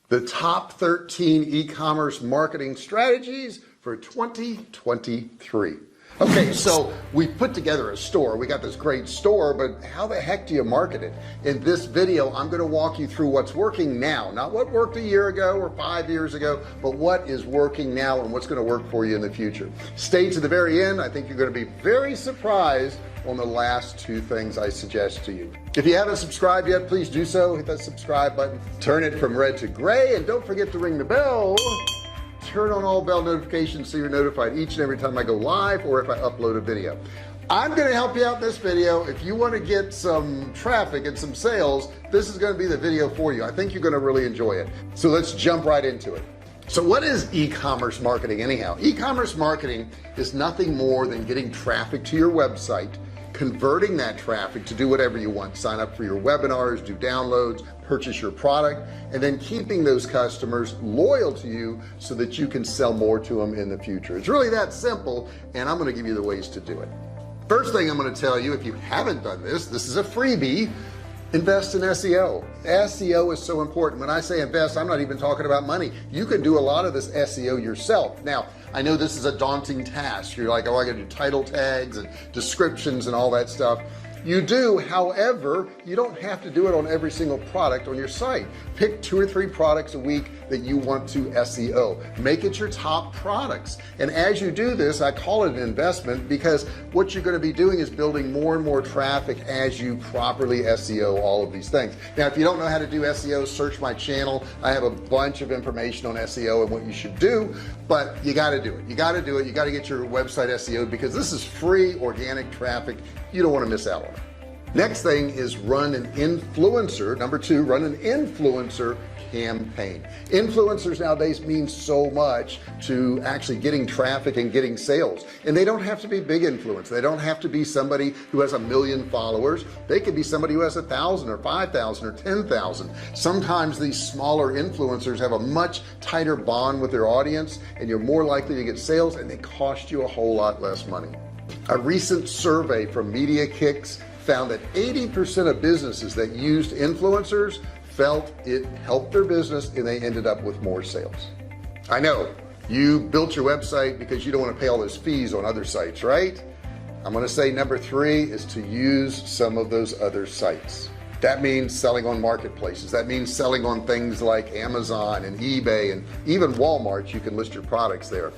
The top 13 e-commerce marketing strategies for 2023. Okay, so we put together a store. We got this great store, but how the heck do you market it? In this video, I'm going to walk you through what's working now, not what worked a year ago or 5 years ago, but what is working now and what's going to work for you in the future. Stay to the very end. I think you're going to be very surprised on the last two things I suggest to you. If you haven't subscribed yet, please do so. Hit that subscribe button, turn it from red to gray, and don't forget to ring the bell. Turn on all bell notifications so you're notified each and every time I go live or if I upload a video. I'm going to help you out in this video. If you want to get some traffic and some sales, this is going to be the video for you. I think you're going to really enjoy it. So let's jump right into it. So what is e-commerce marketing anyhow? E-commerce marketing is nothing more than getting traffic to your website, converting that traffic to do whatever you want, sign up for your webinars, do downloads, purchase your product, and then keeping those customers loyal to you so that you can sell more to them in the future. It's really that simple, and I'm going to give you the ways to do it. First thing I'm going to tell you, if you haven't done this is a freebie. Invest in SEO. SEO is so important. When I say invest, I'm not even talking about money. You can do a lot of this SEO yourself. Now, I know this is a daunting task. You're like, oh, I gotta do title tags and descriptions and all that stuff. You do, however, you don't have to do it on every single product on your site. Pick 2 or 3 products a week that you want to SEO. Make it your top products. And as you do this, I call it an investment because what you're going to be doing is building more and more traffic as you properly SEO all of these things. Now, if you don't know how to do SEO, search my channel. I have a bunch of information on SEO and what you should do, but you got to do it. You got to do it. You got to get your website SEO'd because this is free organic traffic. You don't want to miss out on it. Next thing is run an influencer. Number 2, run an influencer campaign. Influencers nowadays mean so much to actually getting traffic and getting sales, and they don't have to be big influence. They don't have to be somebody who has 1 million followers. They could be somebody who has 1,000 or 5,000 or 10,000. Sometimes these smaller influencers have a much tighter bond with their audience, and you're more likely to get sales, and they cost you a whole lot less money. A recent survey from Media Kicks found that 80% of businesses that used influencers felt it helped their business and they ended up with more sales. I know you built your website because you don't want to pay all those fees on other sites, right? I'm going to say number 3 is to use some of those other sites. That means selling on marketplaces. That means selling on things like Amazon and eBay and even Walmart. You can list your products there.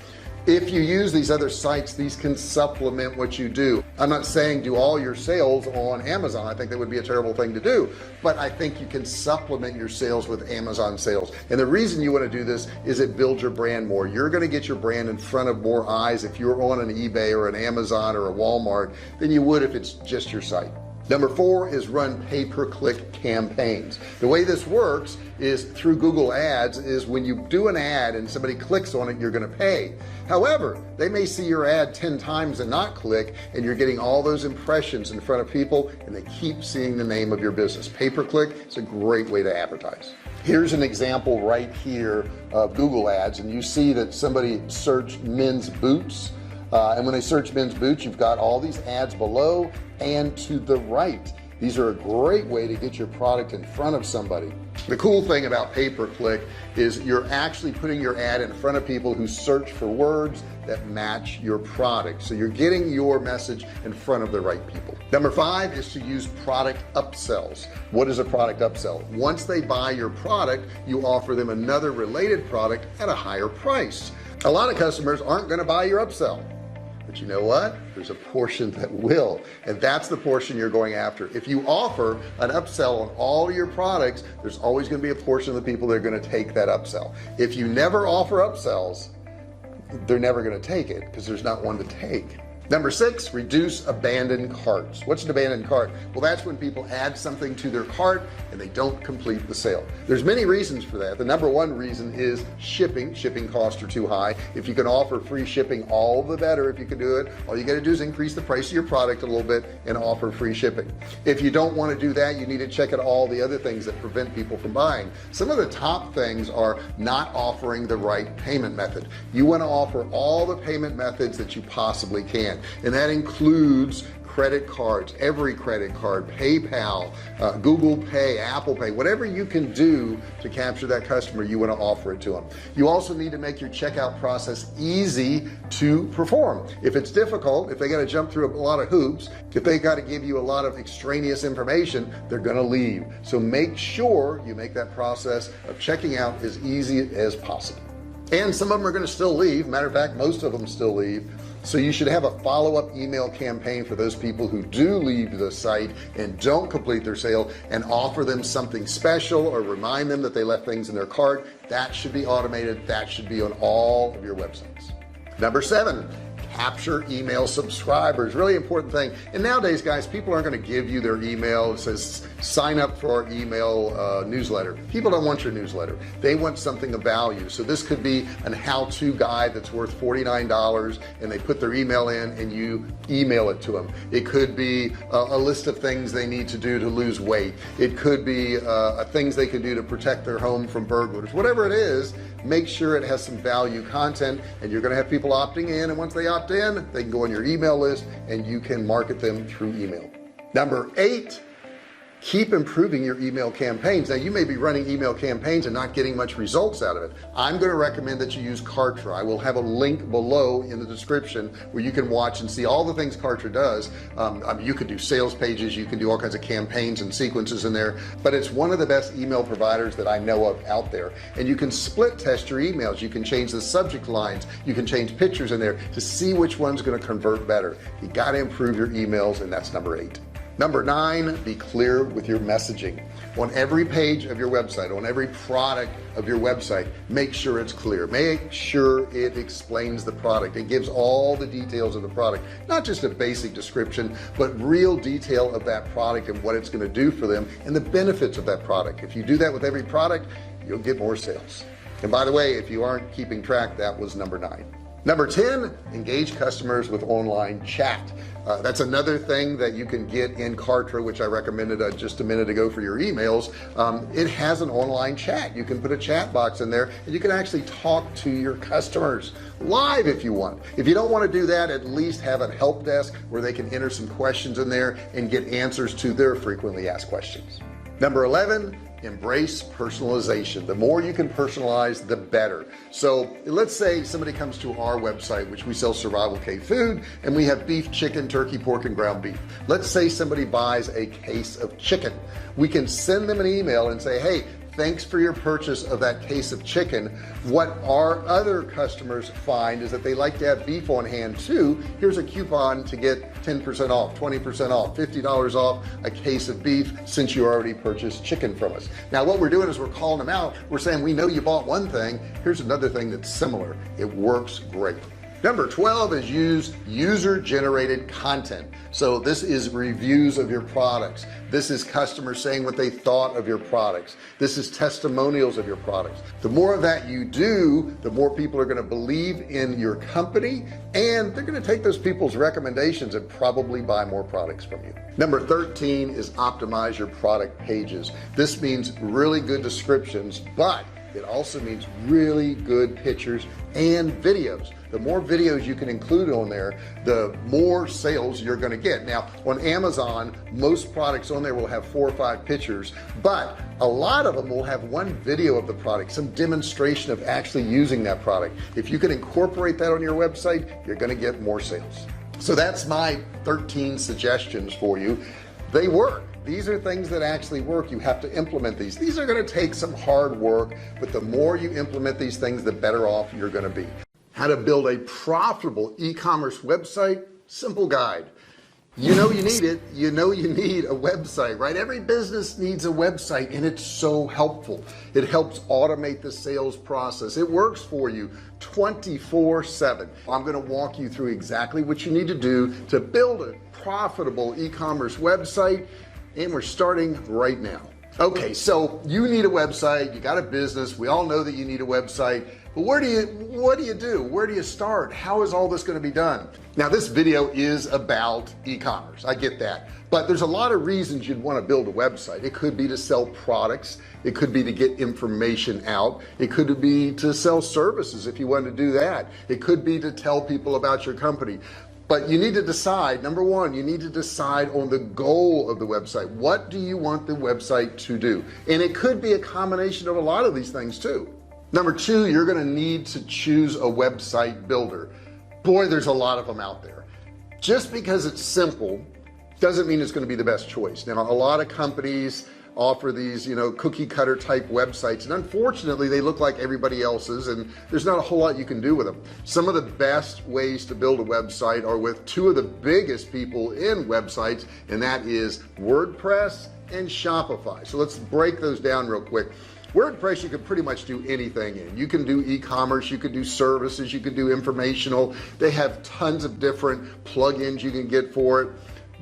If you use these other sites, these can supplement what you do. I'm not saying do all your sales on Amazon. I think that would be a terrible thing to do, but I think you can supplement your sales with Amazon sales. And the reason you want to do this is it builds your brand more. You're going to get your brand in front of more eyes if you're on an eBay or an Amazon or a Walmart than you would if it's just your site. Number 4 is run pay-per-click campaigns. The way this works is through Google Ads is when you do an ad and somebody clicks on it, you're going to pay. However, they may see your ad 10 times and not click, and you're getting all those impressions in front of people and they keep seeing the name of your business. Pay-per-click is a great way to advertise. Here's an example right here of Google Ads, and you see that somebody searched men's boots. And when they search men's boots, you've got all these ads below and to the right. These are a great way to get your product in front of somebody. The cool thing about pay-per-click is you're actually putting your ad in front of people who search for words that match your product. So you're getting your message in front of the right people. Number 5 is to use product upsells. What is a product upsell? Once they buy your product, you offer them another related product at a higher price. A lot of customers aren't going to buy your upsell. But you know what? There's a portion that will, and that's the portion you're going after. If you offer an upsell on all your products, there's always going to be a portion of the people that are going to take that upsell. If you never offer upsells, they're never going to take it because there's not one to take. Number 6, reduce abandoned carts. What's an abandoned cart? Well, that's when people add something to their cart and they don't complete the sale. There's many reasons for that. The number 1 reason is shipping. Shipping costs are too high. If you can offer free shipping, all the better. If you can do it, all you got to do is increase the price of your product a little bit and offer free shipping. If you don't want to do that, you need to check out all the other things that prevent people from buying. Some of the top things are not offering the right payment method. You want to offer all the payment methods that you possibly can, and that includes credit cards, every credit card, PayPal, Google Pay, Apple Pay, whatever you can do to capture that customer, you want to offer it to them. You also need to make your checkout process easy to perform. If it's difficult, if they got to jump through a lot of hoops, if they got to give you a lot of extraneous information, they're going to leave. So make sure you make that process of checking out as easy as possible. And some of them are going to still leave. Matter of fact, most of them still leave. So you should have a follow-up email campaign for those people who do leave the site and don't complete their sale, and offer them something special or remind them that they left things in their cart. That should be automated. That should be on all of your websites. Number 7, capture email subscribers. Really important thing. And nowadays, guys, people aren't going to give you their email. It says sign up for our email newsletter. People don't want your newsletter. They want something of value. So this could be an how-to guide that's worth $49, and they put their email in and you email it to them. It could be a list of things they need to do to lose weight. It could be things they can do to protect their home from burglars. Whatever it is, make sure it has some value content, and you're going to have people opting in, and once they opt in, they can go on your email list and you can market them through email. Number 8, keep improving your email campaigns. Now, you may be running email campaigns and not getting much results out of it. I'm going to recommend that you use Kartra. I will have a link below in the description where you can watch and see all the things Kartra does. You can do sales pages, you can do all kinds of campaigns and sequences in there, but it's one of the best email providers that I know of out there. And you can split test your emails. You can change the subject lines. You can change pictures in there to see which one's going to convert better. You got to improve your emails, and that's number 8. Number 9, be clear with your messaging. On every page of your website, on every product of your website, make sure it's clear. Make sure it explains the product. It gives all the details of the product, not just a basic description, but real detail of that product and what it's going to do for them and the benefits of that product. If you do that with every product, you'll get more sales. And by the way, if you aren't keeping track, that was number 9. Number 10, engage customers with online chat. That's another thing that you can get in Kartra, which I recommended just a minute ago for your emails. It has an online chat. You can put a chat box in there and you can actually talk to your customers live if you want. If you don't want to do that, at least have a help desk where they can enter some questions in there and get answers to their frequently asked questions. Number 11, embrace personalization. The more you can personalize, the better. So let's say somebody comes to our website, which we sell Survivalcave food, and we have beef, chicken, turkey, pork, and ground beef. Let's say somebody buys a case of chicken. We can send them an email and say, hey, thanks for your purchase of that case of chicken. What our other customers find is that they like to have beef on hand too. Here's a coupon to get 10% off, 20% off, $50 off a case of beef since you already purchased chicken from us. Now what we're doing is we're calling them out. We're saying, we know you bought one thing. Here's another thing that's similar. It works great. Number 12 is use user-generated content. So this is reviews of your products. This is customers saying what they thought of your products. This is testimonials of your products. The more of that you do, the more people are going to believe in your company, and they're going to take those people's recommendations and probably buy more products from you. Number 13 is optimize your product pages. This means really good descriptions, but it also means really good pictures and videos. The more videos you can include on there, the more sales you're going to get. Now on Amazon, most products on there will have 4 or 5 pictures, but a lot of them will have one video of the product, some demonstration of actually using that product. If you can incorporate that on your website, you're going to get more sales. So that's my 13 suggestions for you. They work. These are things that actually work. You have to implement these. These are going to take some hard work, but the more you implement these things, the better off you're going to be. How to build a profitable e-commerce website, simple guide. You know you need it. You know you need a website, right? Every business needs a website, and it's so helpful. It helps automate the sales process. It works for you 24/7. I'm going to walk you through exactly what you need to do to build a profitable e-commerce website, and we're starting right now. Okay, so you need a website. You got a business. We all know that you need a website. But what do you do? Where do you start? How is all this going to be done? Now this video is about e-commerce. I get that. But there's a lot of reasons you'd want to build a website. It could be to sell products. It could be to get information out. It could be to sell services if you want to do that. It could be to tell people about your company. But you need to decide, number one, you need to decide on the goal of the website. What do you want the website to do? And it could be a combination of a lot of these things too. Number two, you're going to need to choose a website builder. Boy, there's a lot of them out there. Just because it's simple doesn't mean it's going to be the best choice. Now, a lot of companies offer these, cookie cutter type websites, and unfortunately they look like everybody else's, and there's not a whole lot you can do with them. Some of the best ways to build a website are with two of the biggest people in websites, and that is WordPress and Shopify. So let's break those down real quick. WordPress, you can pretty much do anything in. You can do e-commerce, you can do services, you can do informational. They have tons of different plugins you can get for it.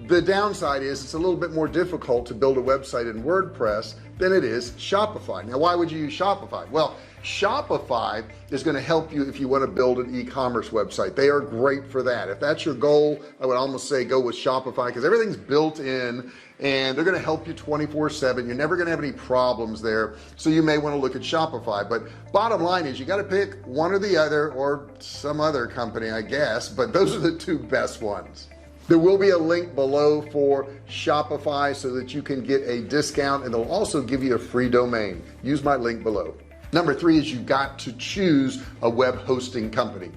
The downside is it's a little bit more difficult to build a website in WordPress than it is Shopify. Now, why would you use Shopify? Well, Shopify is going to help you if you want to build an e-commerce website. They are great for that. If that's your goal, I would almost say go with Shopify because everything's built in and they're going to help you 24/7. You're never going to have any problems there. So you may want to look at Shopify, but bottom line is you got to pick one or the other, or some other company, I guess, but those are the two best ones. There will be a link below for Shopify so that you can get a discount, and they'll also give you a free domain. Use my link below. Number three is you got to choose a web hosting company.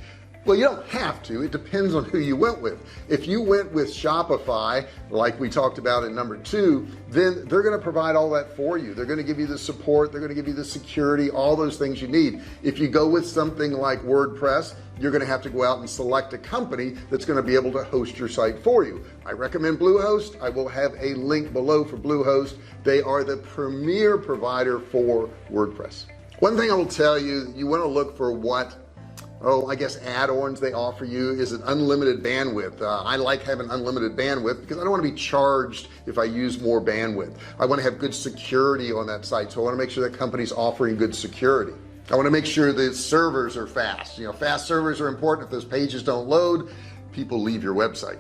Well, you don't have to. It depends on who you went with. If you went with Shopify, like we talked about in number two, then they're going to provide all that for you. They're going to give you the support. They're going to give you the security, all those things you need. If you go with something like WordPress, you're going to have to go out and select a company that's going to be able to host your site for you. I recommend Bluehost. I will have a link below for Bluehost. They are the premier provider for WordPress. One thing I will tell you, you want to look for what I guess add-ons they offer you. Is it unlimited bandwidth? I like having unlimited bandwidth because I don't want to be charged if I use more bandwidth. I want to have good security on that site, so I want to make sure that company's offering good security. I want to make sure that servers are fast. Fast servers are important. If those pages don't load, people leave your website.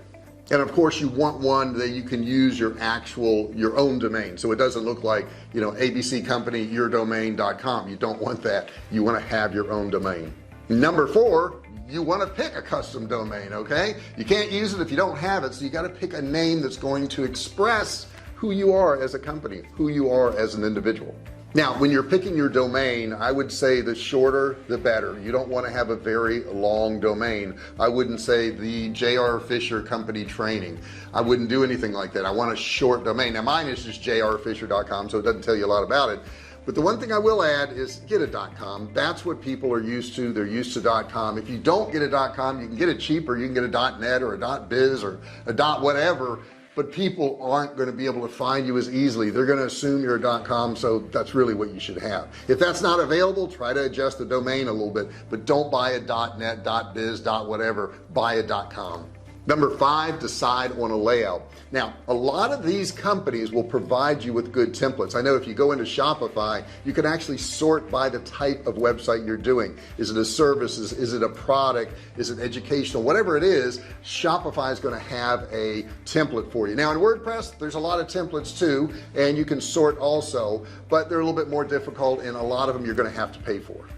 And of course you want one that you can use your own domain. So it doesn't look like, ABC company, yourdomain.com. You don't want that. You want to have your own domain. Number four, you want to pick a custom domain, okay? You can't use it if you don't have it, so you got to pick a name that's going to express who you are as a company, who you are as an individual. Now, when you're picking your domain, I would say the shorter, the better. You don't want to have a very long domain. I wouldn't say the J.R. Fisher Company Training. I wouldn't do anything like that. I want a short domain. Now, mine is just jrfisher.com, so it doesn't tell you a lot about it. But the one thing I will add is get a .com. That's what people are used to. They're used to .com. If you don't get a .com, you can get it cheaper. You can get a .net or a .biz or a .whatever. But people aren't going to be able to find you as easily. They're going to assume you're a .com, so that's really what you should have. If that's not available, try to adjust the domain a little bit, but don't buy a .net, .biz, .whatever. Buy a .com. Number five, decide on a layout. Now, a lot of these companies will provide you with good templates. I know if you go into Shopify, you can actually sort by the type of website you're doing. Is it a service? Is it a product? Is it educational? Whatever it is, Shopify is going to have a template for you. Now in WordPress, there's a lot of templates too, and you can sort also, but they're a little bit more difficult, and a lot of them you're going to have to pay for.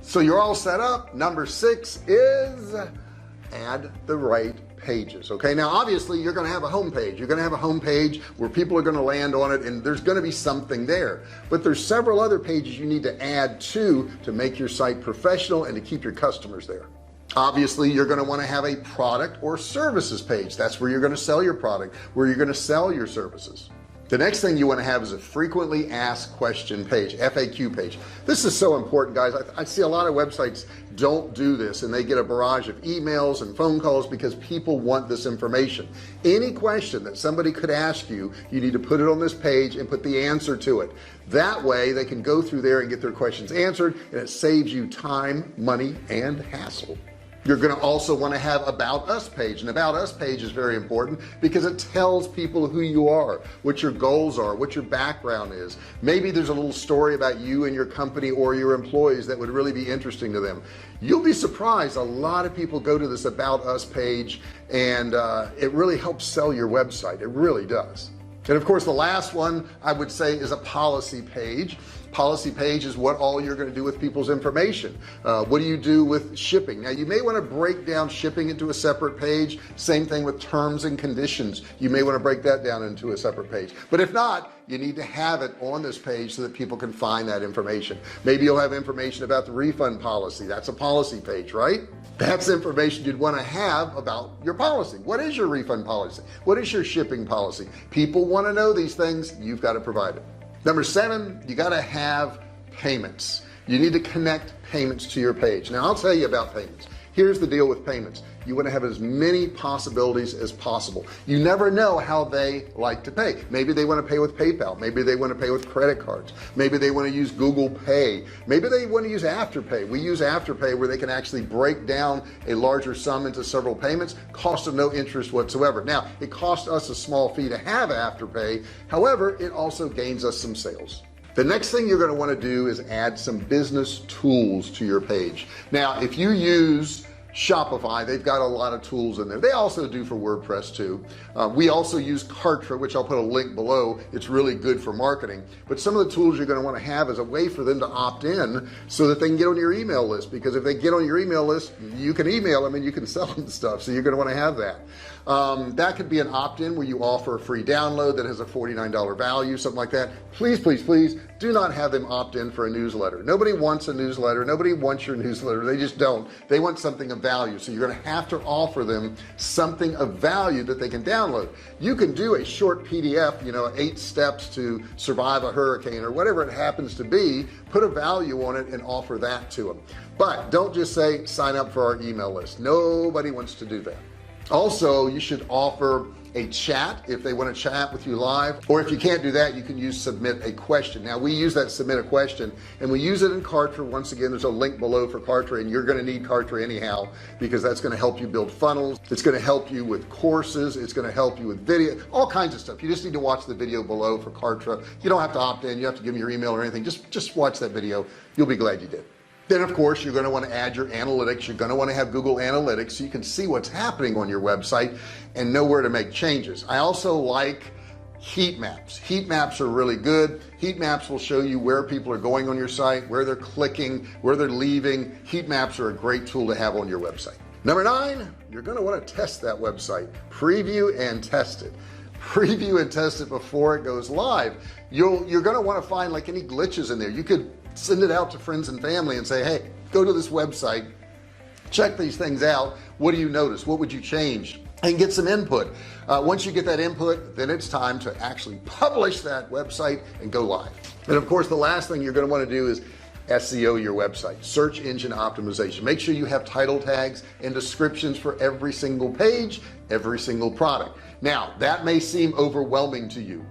So you're all set up. Number six is add the right pages. Okay, now obviously you're going to have a home page. You're going to have a home page where people are going to land on it, and there's going to be something there, but there's several other pages you need to add to make your site professional and to keep your customers there. Obviously you're going to want to have a product or services page. That's where you're going to sell your product, where you're going to sell your services. The next thing you want to have is a frequently asked question page, FAQ page. This is so important, guys. I see a lot of websites don't do this, and they get a barrage of emails and phone calls because people want this information. Any question that somebody could ask you, you need to put it on this page and put the answer to it. That way they can go through there and get their questions answered, and it saves you time, money, and hassle. You're going to also want to have About Us page. An About Us page is very important because it tells people who you are, what your goals are, what your background is. Maybe there's a little story about you and your company or your employees that would really be interesting to them. You'll be surprised, a lot of people go to this About Us page, and it really helps sell your website. It really does. And of course, the last one I would say is a policy page. Policy page is what all you're going to do with people's information. What do you do with shipping? Now you may want to break down shipping into a separate page. Same thing with terms and conditions. You may want to break that down into a separate page. But if not, you need to have it on this page so that people can find that information. Maybe you'll have information about the refund policy. That's a policy page, right? That's information you'd want to have about your policy. What is your refund policy? What is your shipping policy? People want to know these things. You've got to provide it. Number 7, you got to have payments. You need to connect payments to your page. Now I'll tell you about payments. Here's the deal with payments. You want to have as many possibilities as possible. You never know how they like to pay. Maybe they want to pay with PayPal. Maybe they want to pay with credit cards. Maybe they want to use Google Pay. Maybe they want to use Afterpay. We use Afterpay where they can actually break down a larger sum into several payments, cost of no interest whatsoever. Now, it costs us a small fee to have Afterpay. However, it also gains us some sales. The next thing you're going to want to do is add some business tools to your page. Now, if you use Shopify, they've got a lot of tools in there. They also do for WordPress too. We also use Kartra, which I'll put a link below. It's really good for marketing. But some of the tools you're going to want to have is a way for them to opt in so that they can get on your email list. Because if they get on your email list, you can email them and you can sell them stuff. So you're going to want to have that. That could be an opt-in where you offer a free download that has a $49 value, something like that. Please, please, please do not have them opt in for a newsletter. Nobody wants a newsletter. Nobody wants your newsletter. They just don't. They want something of value. So you're going to have to offer them something of value that they can download. You can do a short PDF, 8 steps to survive a hurricane or whatever it happens to be, put a value on it and offer that to them. But don't just say sign up for our email list. Nobody wants to do that. Also, you should offer a chat if they want to chat with you live, or if you can't do that, you can use submit a question. Now we use that submit a question and we use it in Kartra. Once again, there's a link below for Kartra, and you're going to need Kartra anyhow because that's going to help you build funnels. It's going to help you with courses. It's going to help you with video, all kinds of stuff. You just need to watch the video below for Kartra. You don't have to opt in. You have to give me your email or anything. Just watch that video. You'll be glad you did. Then of course you're going to want to add your analytics. You're going to want to have Google Analytics so you can see what's happening on your website and know where to make changes. I also like heat maps. Heat maps are really good. Heat maps will show you where people are going on your site, where they're clicking, where they're leaving. Heat maps are a great tool to have on your website. Number 9, you're going to want to test that website. Preview and test it. Preview and test it before it goes live. You're going to want to find like any glitches in there. You could send it out to friends and family and say, hey, go to this website, check these things out. What do you notice? What would you change? And get some input. Once you get that input, then it's time to actually publish that website and go live. And of course, the last thing you're going to want to do is SEO your website, search engine optimization. Make sure you have title tags and descriptions for every single page, every single product. Now, that may seem overwhelming to you.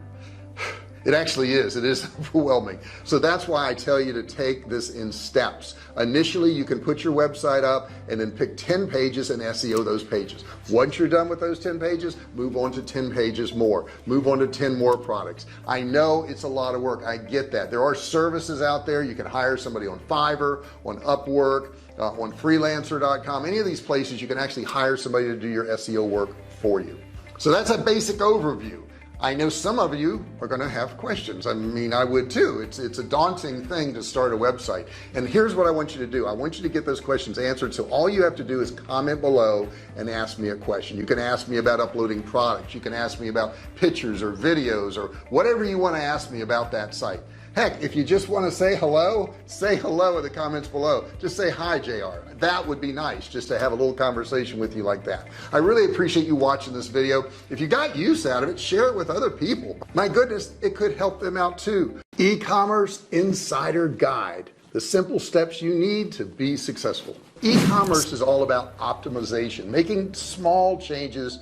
It actually is. It is overwhelming. So that's why I tell you to take this in steps. Initially, you can put your website up and then pick 10 pages and SEO those pages. Once you're done with those 10 pages, move on to 10 pages more. Move on to 10 more products. I know it's a lot of work. I get that. There are services out there. You can hire somebody on Fiverr, on Upwork, on freelancer.com. Any of these places, you can actually hire somebody to do your SEO work for you. So that's a basic overview. I know some of you are going to have questions. I mean, I would too. It's a daunting thing to start a website. And here's what I want you to do. I want you to get those questions answered. So all you have to do is comment below and ask me a question. You can ask me about uploading products. You can ask me about pictures or videos or whatever you want to ask me about that site. Heck, if you just want to say hello in the comments below. Just say hi, JR. That would be nice, just to have a little conversation with you like that. I really appreciate you watching this video. If you got use out of it, share it with other people. My goodness, it could help them out too. E-commerce Insider Guide, the simple steps you need to be successful. E-commerce is all about optimization, making small changes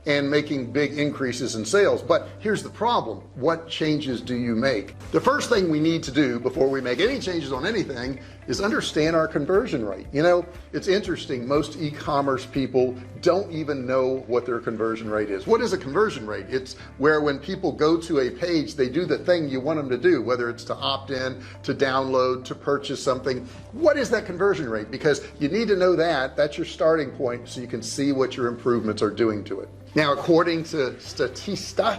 and making big increases in sales. But here's the problem. What changes do you make? The first thing we need to do before we make any changes on anything is understand our conversion rate. It's interesting. Most e-commerce people don't even know what their conversion rate is. What is a conversion rate? It's where when people go to a page, they do the thing you want them to do, whether it's to opt in, to download, to purchase something. What is that conversion rate? Because you need to know that. That's your starting point so you can see what your improvements are doing to it. Now, according to Statista,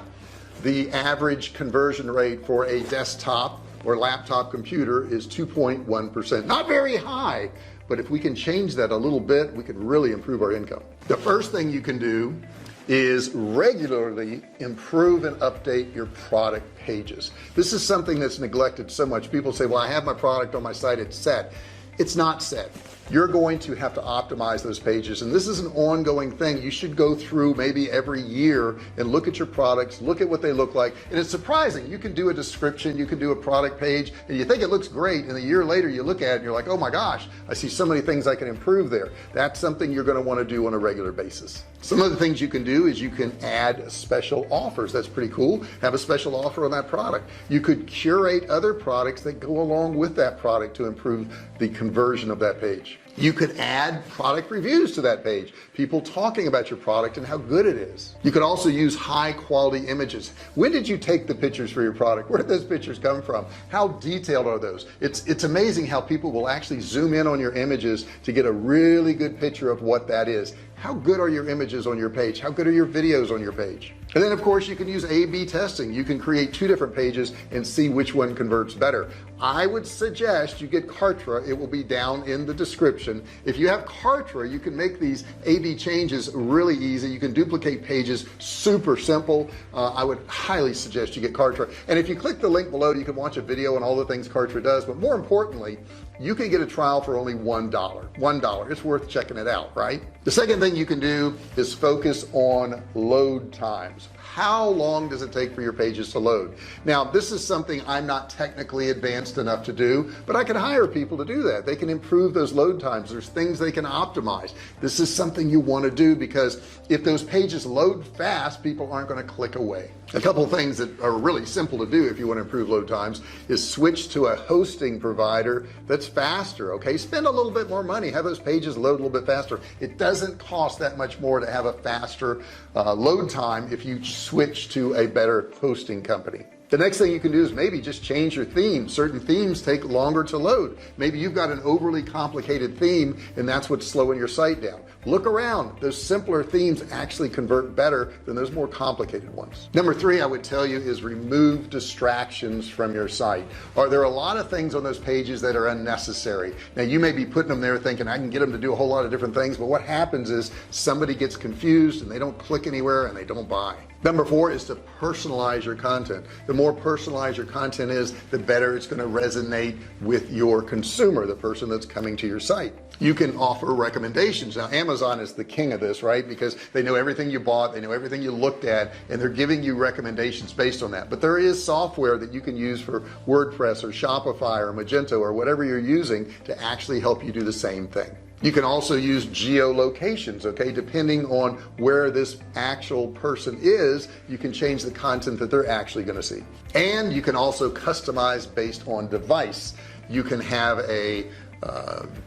the average conversion rate for a desktop or laptop computer is 2.1%. Not very high, but if we can change that a little bit, we could really improve our income. The first thing you can do is regularly improve and update your product pages. This is something that's neglected so much. People say, well, I have my product on my site, it's set. It's not set. You're going to have to optimize those pages, and this is an ongoing thing. You should go through maybe every year and look at your products, look at what they look like. And it's surprising, you can do a description, you can do a product page, and you think it looks great, and a year later you look at it and you're like, oh my gosh, I see so many things I can improve there. That's something you're going to want to do on a regular basis. Some of the things you can do is you can add special offers. That's pretty cool. Have a special offer on that product. You could curate other products that go along with that product to improve the conversion of that page. You could add product reviews to that page, people talking about your product and how good it is. You could also use high quality images. When did you take the pictures for your product? Where did those pictures come from? How detailed are those? It's amazing how people will actually zoom in on your images to get a really good picture of what that is. How good are your images on your page? How good are your videos on your page? And then of course you can use A/B testing. You can create two different pages and see which one converts better. I would suggest you get Kartra. It will be down in the description. If you have Kartra, you can make these A/B changes really easy. You can duplicate pages, super simple. I would highly suggest you get Kartra. And if you click the link below, you can watch a video on all the things Kartra does, but more importantly, you can get a trial for only $1. $1. It's worth checking it out, right? The second thing you can do is focus on load times. How long does it take for your pages to load? Now, this is something I'm not technically advanced enough to do, but I can hire people to do that. They can improve those load times. There's things they can optimize. This is something you want to do, because if those pages load fast, people aren't going to click away. A couple of things that are really simple to do if you want to improve load times is switch to a hosting provider that's faster. Okay, spend a little bit more money, have those pages load a little bit faster. It doesn't cost that much more to have a faster load time if you switch to a better hosting company. The next thing you can do is maybe just change your theme. Certain themes take longer to load. Maybe you've got an overly complicated theme and that's what's slowing your site down. Look around. Those simpler themes actually convert better than those more complicated ones. Number 3, I would tell you, is remove distractions from your site. Are there a lot of things on those pages that are unnecessary? Now you may be putting them there thinking I can get them to do a whole lot of different things, but what happens is somebody gets confused and they don't click anywhere and they don't buy. Number 4 is to personalize your content. The more personalized your content is, the better it's going to resonate with your consumer, the person that's coming to your site. You can offer recommendations. Now Amazon is the king of this, right? Because they know everything you bought, they know everything you looked at, and they're giving you recommendations based on that. But there is software that you can use for WordPress or Shopify or Magento or whatever you're using to actually help you do the same thing. You can also use geolocations, okay? Depending on where this actual person is, you can change the content that they're actually going to see. And you can also customize based on device. You can have a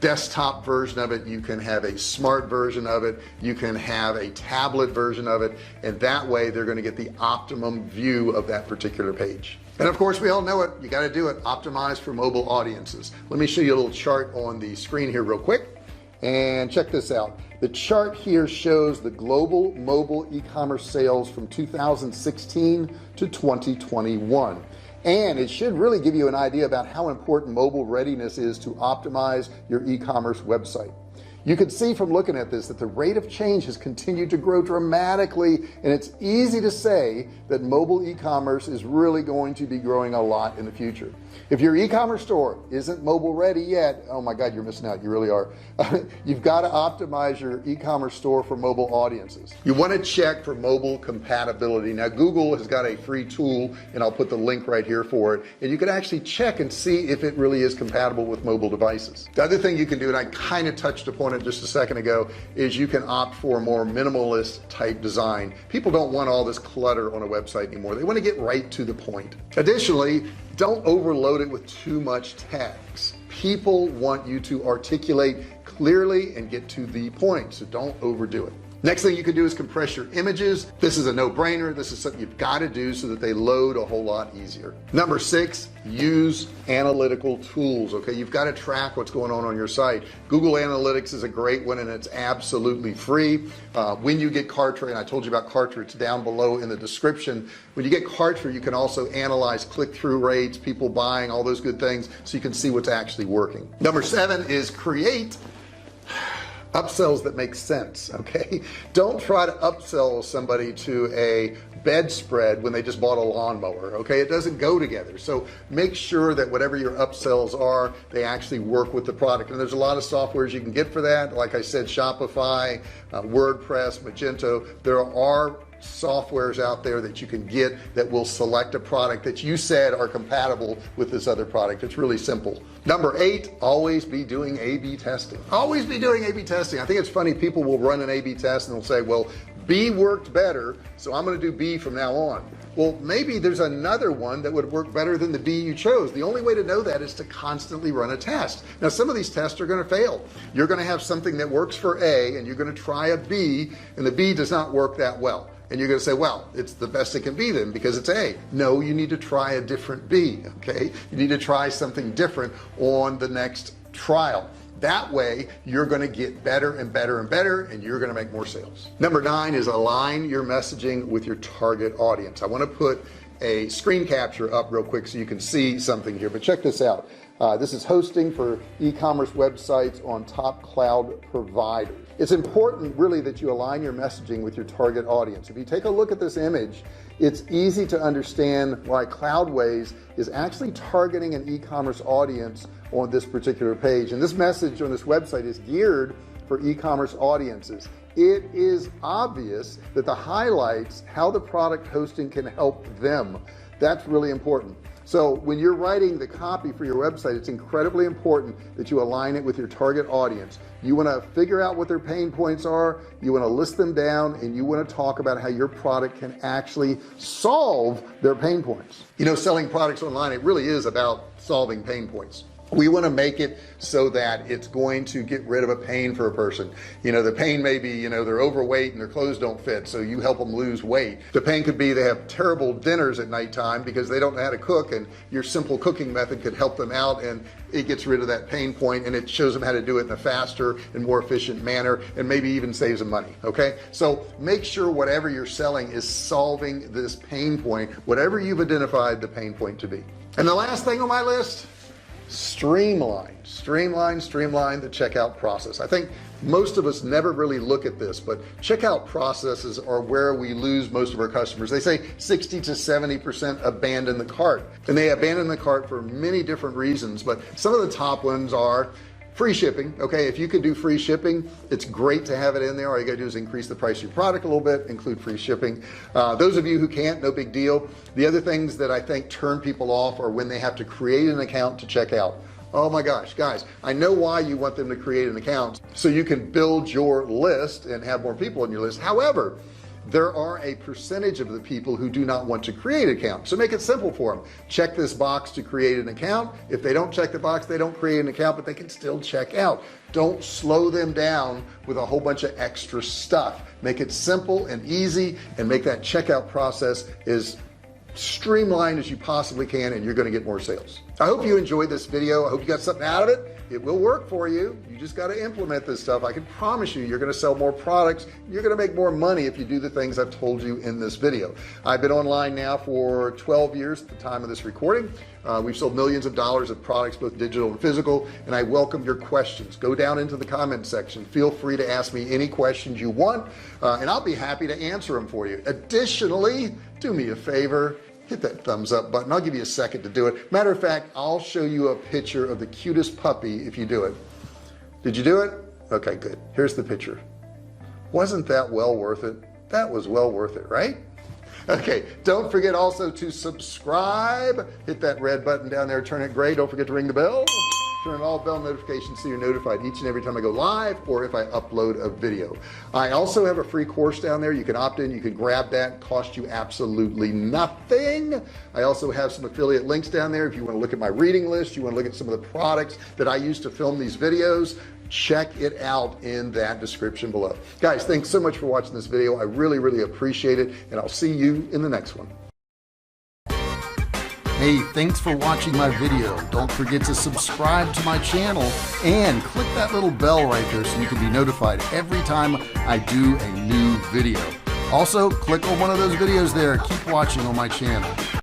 desktop version of it, you can have a smart version of it, you can have a tablet version of it, and that way they're going to get the optimum view of that particular page. And of course we all know it, you got to do it, optimize for mobile audiences. Let me show you a little chart on the screen here real quick. And check this out. The chart here shows the global mobile e-commerce sales from 2016 to 2021. And it should really give you an idea about how important mobile readiness is to optimize your e-commerce website. You can see from looking at this that the rate of change has continued to grow dramatically, and it's easy to say that mobile e-commerce is really going to be growing a lot in the future. If your e-commerce store isn't mobile ready yet, oh my God, you're missing out. You really are. You've got to optimize your e-commerce store for mobile audiences. You want to check for mobile compatibility. Now Google has got a free tool, and I'll put the link right here for it, and you can actually check and see if it really is compatible with mobile devices. The other thing you can do, and I kind of touched upon it just a second ago, is you can opt for a more minimalist type design. People don't want all this clutter on a website anymore. They want to get right to the point. Additionally, don't overload it with too much text. People want you to articulate clearly and get to the point, so don't overdo it. Next thing you can do is compress your images. This is a no-brainer. This is something you've got to do so that they load a whole lot easier. Number 6, use analytical tools. Okay, you've got to track what's going on your site. Google Analytics is a great one, and it's absolutely free. When you get Kartra, and I told you about Kartra, it's down below in the description. When you get Kartra, you can also analyze click-through rates, people buying, all those good things, so you can see what's actually working. Number 7 is create upsells that make sense. Okay, don't try to upsell somebody to a bedspread when they just bought a lawnmower. Okay, it doesn't go together. So make sure that whatever your upsells are, they actually work with the product. And there's a lot of softwares you can get for that. Like I said, Shopify, WordPress, Magento. There are softwares out there that you can get that will select a product that you said are compatible with this other product. It's really simple. Number 8, always be doing A/B testing. Always be doing A/B testing. I think it's funny, people will run an A/B test and they'll say, well, B worked better, so I'm going to do B from now on. Well, maybe there's another one that would work better than the B you chose. The only way to know that is to constantly run a test. Now, some of these tests are going to fail. You're going to have something that works for A and you're going to try a B, and the B does not work that well. And you're going to say, well, it's the best it can be then because it's A. No, you need to try a different B, okay? You need to try something different on the next trial. That way, you're going to get better and better and better, and you're going to make more sales. Number 9 is align your messaging with your target audience. I want to put a screen capture up real quick so you can see something here, but check this out. This is hosting for e-commerce websites on top cloud providers. It's important really that you align your messaging with your target audience. If you take a look at this image, it's easy to understand why Cloudways is actually targeting an e-commerce audience on this particular page. And this message on this website is geared for e-commerce audiences. It is obvious that the highlights how the product hosting can help them. That's really important. So when you're writing the copy for your website, it's incredibly important that you align it with your target audience. You want to figure out what their pain points are, you want to list them down, and you want to talk about how your product can actually solve their pain points. You know, selling products online, it really is about solving pain points. We want to make it so that it's going to get rid of a pain for a person. You know, the pain may be, you know, they're overweight and their clothes don't fit, so you help them lose weight. The pain could be they have terrible dinners at nighttime because they don't know how to cook, and your simple cooking method could help them out, and it gets rid of that pain point, and it shows them how to do it in a faster and more efficient manner, and maybe even saves them money. Okay, so make sure whatever you're selling is solving this pain point, whatever you've identified the pain point to be. And the last thing on my list, streamline the checkout process. I think most of us never really look at this, but checkout processes are where we lose most of our customers. They say 60 to 70% abandon the cart, and they abandon the cart for many different reasons, but some of the top ones are free shipping. Okay, if you could do free shipping, it's great to have it in there. All you gotta do is increase the price of your product a little bit, include free shipping. Those of you who can't, no big deal. The other things that I think turn people off are when they have to create an account to check out. Oh my gosh, guys, I know why you want them to create an account so you can build your list and have more people on your list. However, there are a percentage of the people who do not want to create an account. So make it simple for them. Check this box to create an account. If they don't check the box, they don't create an account, but they can still check out. Don't slow them down with a whole bunch of extra stuff. Make it simple and easy, and make that checkout process as streamlined as you possibly can, and you're going to get more sales. I hope you enjoyed this video. I hope you got something out of it. It will work for you. You just got to implement this stuff. I can promise you, you're going to sell more products. You're going to make more money if you do the things I've told you in this video. I've been online now for 12 years at the time of this recording. We've sold millions of dollars of products, both digital and physical, and I welcome your questions. Go down into the comment section. Feel free to ask me any questions you want, and I'll be happy to answer them for you. Additionally, do me a favor, hit that thumbs up button. I'll give you a second to do it. Matter of fact, I'll show you a picture of the cutest puppy if you do it. Did you do it? Okay, good. Here's the picture. Wasn't that well worth it? That was well worth it, right? Okay, don't forget also to subscribe. Hit that red button down there, turn it gray. Don't forget to ring the bell. Turn on all bell notifications so you're notified each and every time I go live or if I upload a video. I also have a free course down there. You can opt in, you can grab that, cost you absolutely nothing. I also have some affiliate links down there if you want to look at my reading list, you want to look at some of the products that I use to film these videos. check it out in that description below. Guys, thanks so much for watching this video. I really appreciate it, and I'll see you in the next one. Hey, thanks for watching my video. Don't forget to subscribe to my channel and click that little bell right there so you can be notified every time I do a new video. Also, click on one of those videos there. Keep watching on my channel.